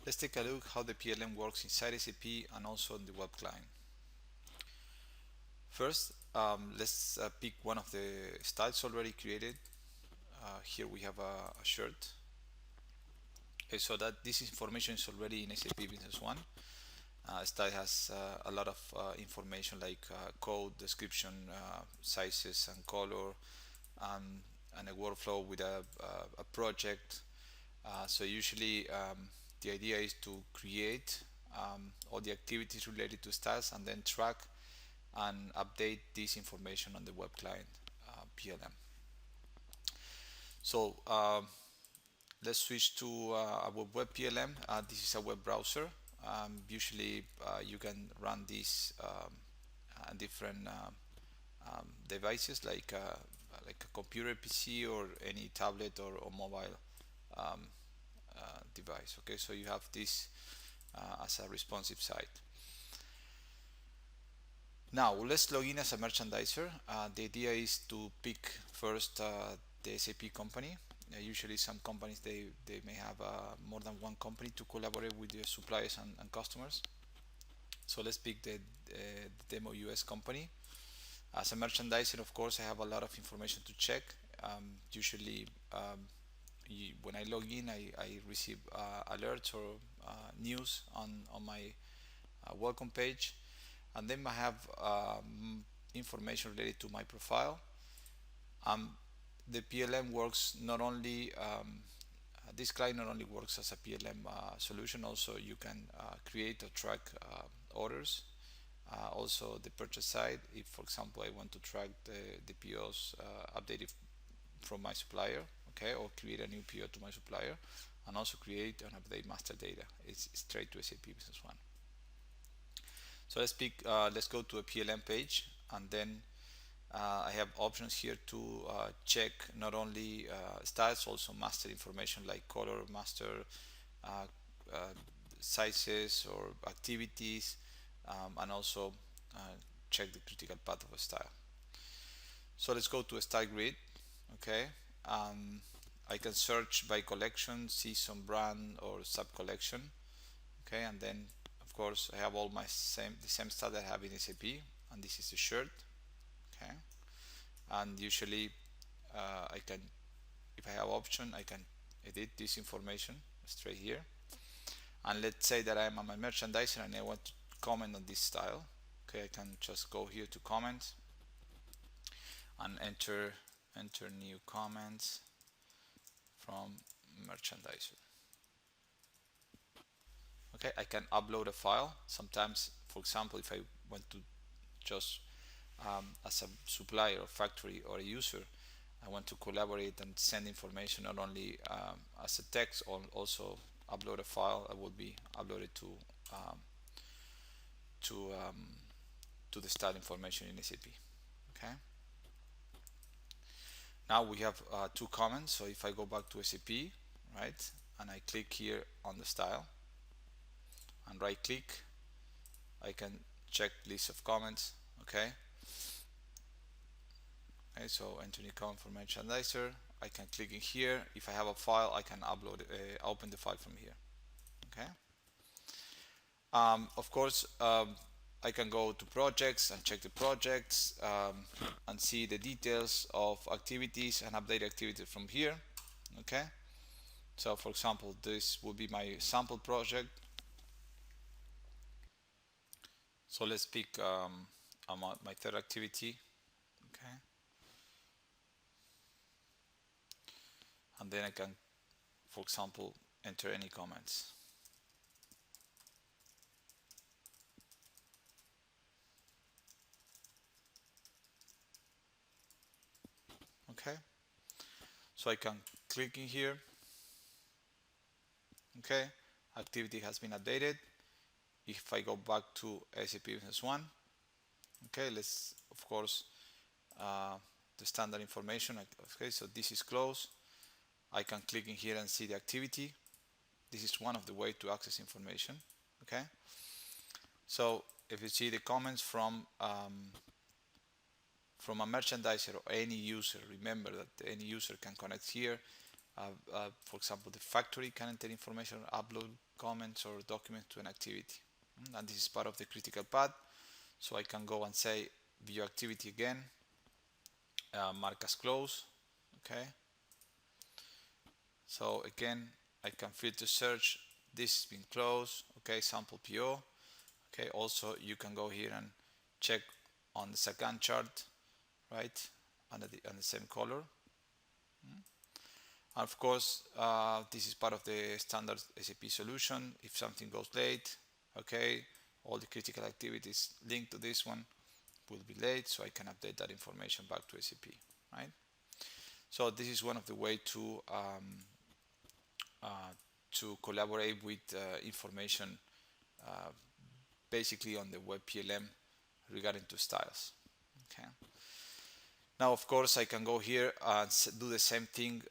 Let's take a look how the PLM works inside SAP and also on the web client. First, let's pick one of the styles already created. Here we have a shirt. Okay, so that this information is already in SAP Business One. Style has a lot of information like code, description, sizes and color, and a workflow with a project. So usually the idea is to create all the activities related to styles and then track and update this information on the web client PLM. So let's switch to our web PLM. This is a web browser. Usually you can run this on different devices like a computer PC or any tablet or mobile um, device. Okay, so you have this as a responsive site. Now let's log in as a merchandiser. The idea is to pick first the SAP company. Usually some companies they may have more than one company to collaborate with their suppliers and customers. So let's pick the demo US company. As a merchandiser, of course, I have a lot of information to check. Usually when I log in, I receive alerts or news on my welcome page, and then I have information related to my profile. The PLM works not only this client not only works as a PLM solution, also you can create or track orders. Also the purchase side, if for example I want to track the POs updated from my supplier, okay, or create a new PO to my supplier, and also create and update master data. It's straight to SAP Business One. So let's go to a PLM page, and then I have options here to check not only styles, also master information like color, master uh, uh, sizes or activities, and also check the critical path of a style. So let's go to a style grid. Okay, I can search by collection, season, brand, or sub collection. Okay, and then of course I have all the same style that I have in SAP, and this is the shirt. Okay, and usually I can, if I have option, I can edit this information straight here. And let's say that I'm a merchandiser and I want to comment on this style. Okay, I can just go here to comments and enter new comments from merchandiser. Okay, I can upload a file. Sometimes, for example, if I want to just as a supplier or factory or a user, I want to collaborate and send information not only as a text or also upload a file. I will be uploaded um, to um, to the style information in SAP. Okay. Now we have two comments. So if I go back to SAP, right, and I click here on the style and right click, I can check list of comments. Okay. Okay, so enter new comment for merchandiser. I can click in here. If I have a file, I can upload, open the file from here. Okay. Of course, I can go to projects and check the projects and see the details of activities and update activities from here. Okay. So, for example, this will be my sample project. So let's pick my third activity. Okay. And then I can, for example, enter any comments. Okay, so I can click in here. Okay, activity has been updated. If I go back to SAP Business One, okay, let's of course the standard information. Okay, so this is closed. I can click in here and see the activity. This is one of the ways to access information. Okay, so if you see the comments from a merchandiser or any user, remember that any user can connect here For example, the factory can enter information, upload comments or documents to an activity. And this is part of the critical path. So I can go and say view activity again, mark as close. Okay. So again, I can filter search. This has been closed. Okay, sample PO. Okay, also you can go here and check on the second chart, right, under the same color. And of course, this is part of the standard SAP solution. If something goes late, okay, all the critical activities linked to this one will be late, so I can update that information back to SAP, right? So this is one of the way to collaborate with information basically on the web PLM regarding to styles. Okay. Now, of course, I can go here and do the same thing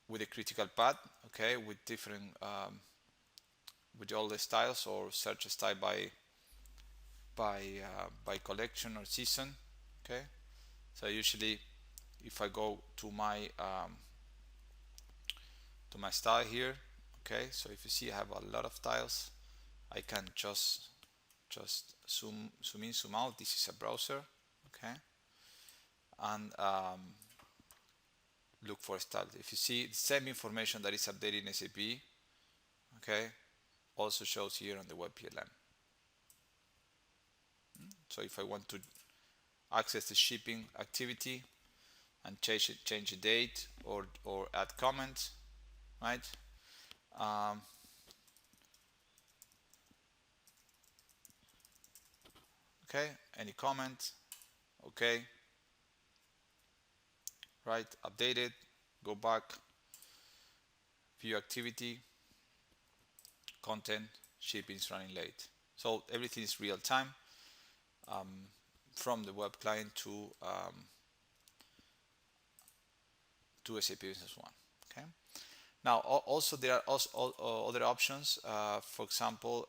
with a critical path, okay, with different with all the styles, or search a style by collection or season. Okay, so usually if I go to my style here, okay, so if you see I have a lot of styles, I can just zoom in, zoom out. This is a browser, okay, and look for styles. If you see the same information that is updated in SAP, okay, also shows here on the web PLM. So if I want to access the shipping activity and change the date or add comments, right? Okay, any comment? Okay, right? Update it. Go back. View activity. Content. Shipping is running late. So everything is real time from the web client to SAP Business One. Okay. Now also there are also other options. For example,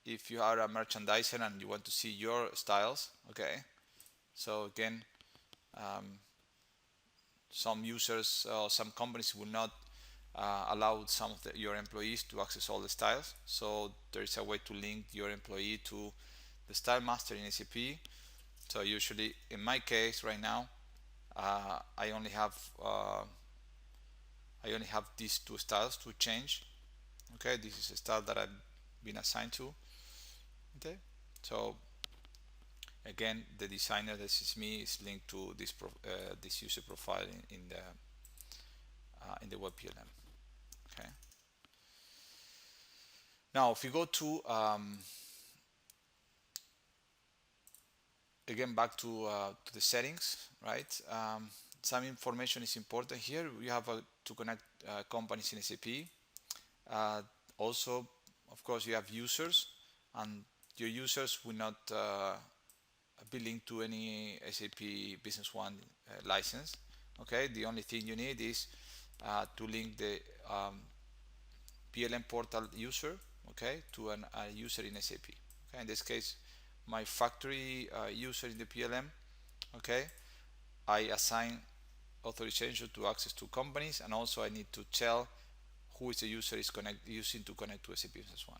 if you are a merchandiser and you want to see your styles, okay. So again, some users or some companies will not allow some of your employees to access all the styles. So there is a way to link your employee to the style master in SAP. So usually, in my case right now, I only have these two styles to change. Okay, this is a style that I've been assigned to. Okay, so again, the designer, this is me, is linked to this this user profile in the web PLM. Okay. Now, if you go to again back to the settings, right? Some information is important here. We have to connect companies in SAP. Also, of course, you have users, and your users will not be linked to any SAP Business One license. Okay, the only thing you need is to link the PLM portal user, okay, to a user in SAP. Okay, in this case, my factory user in the PLM, okay, I assign authorization to access to companies, and also I need to tell who is the user is using to connect to SAP Business One.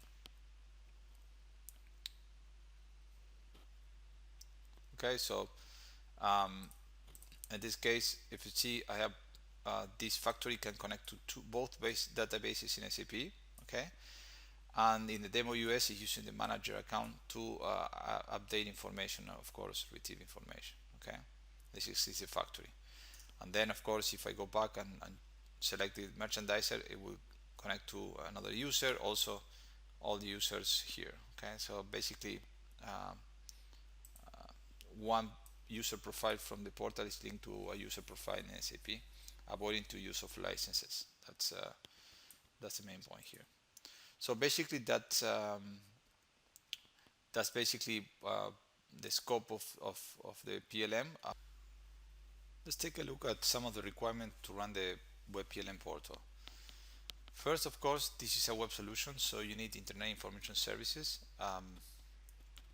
Okay, so in this case, if you see, I have this factory can connect to both databases in SAP. Okay, and in the demo US is using the manager account to update information, of course, retrieve information. Okay, this is the factory, and then of course, if I go back and select the merchandiser, it will connect to another user, also all the users here. Okay, so basically one user profile from the portal is linked to a user profile in SAP, avoiding to use of licenses. That's the main point here. So basically that's basically the scope of the PLM. Let's take a look at some of the requirements to run the web PLM portal. First, of course, this is a web solution, so you need Internet Information Services.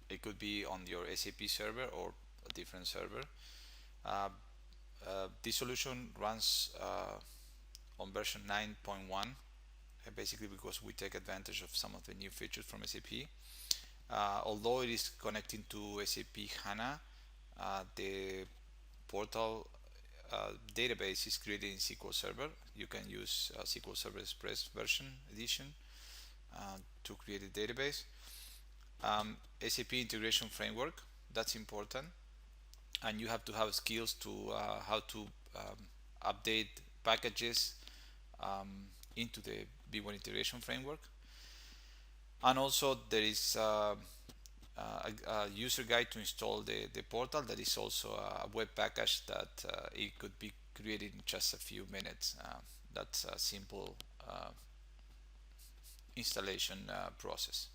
It could be on your SAP server or a different server. This solution runs on version 9.1, basically because we take advantage of some of the new features from SAP. Although it is connecting to SAP HANA, the portal database is created in SQL Server. You can use SQL Server Express version edition to create a database. SAP integration framework, that's important, and you have to have skills to how to update packages into the V1 integration framework. And also there is a user guide to install the portal. That is also a web package that it could be created in just a few minutes. That's a simple installation process.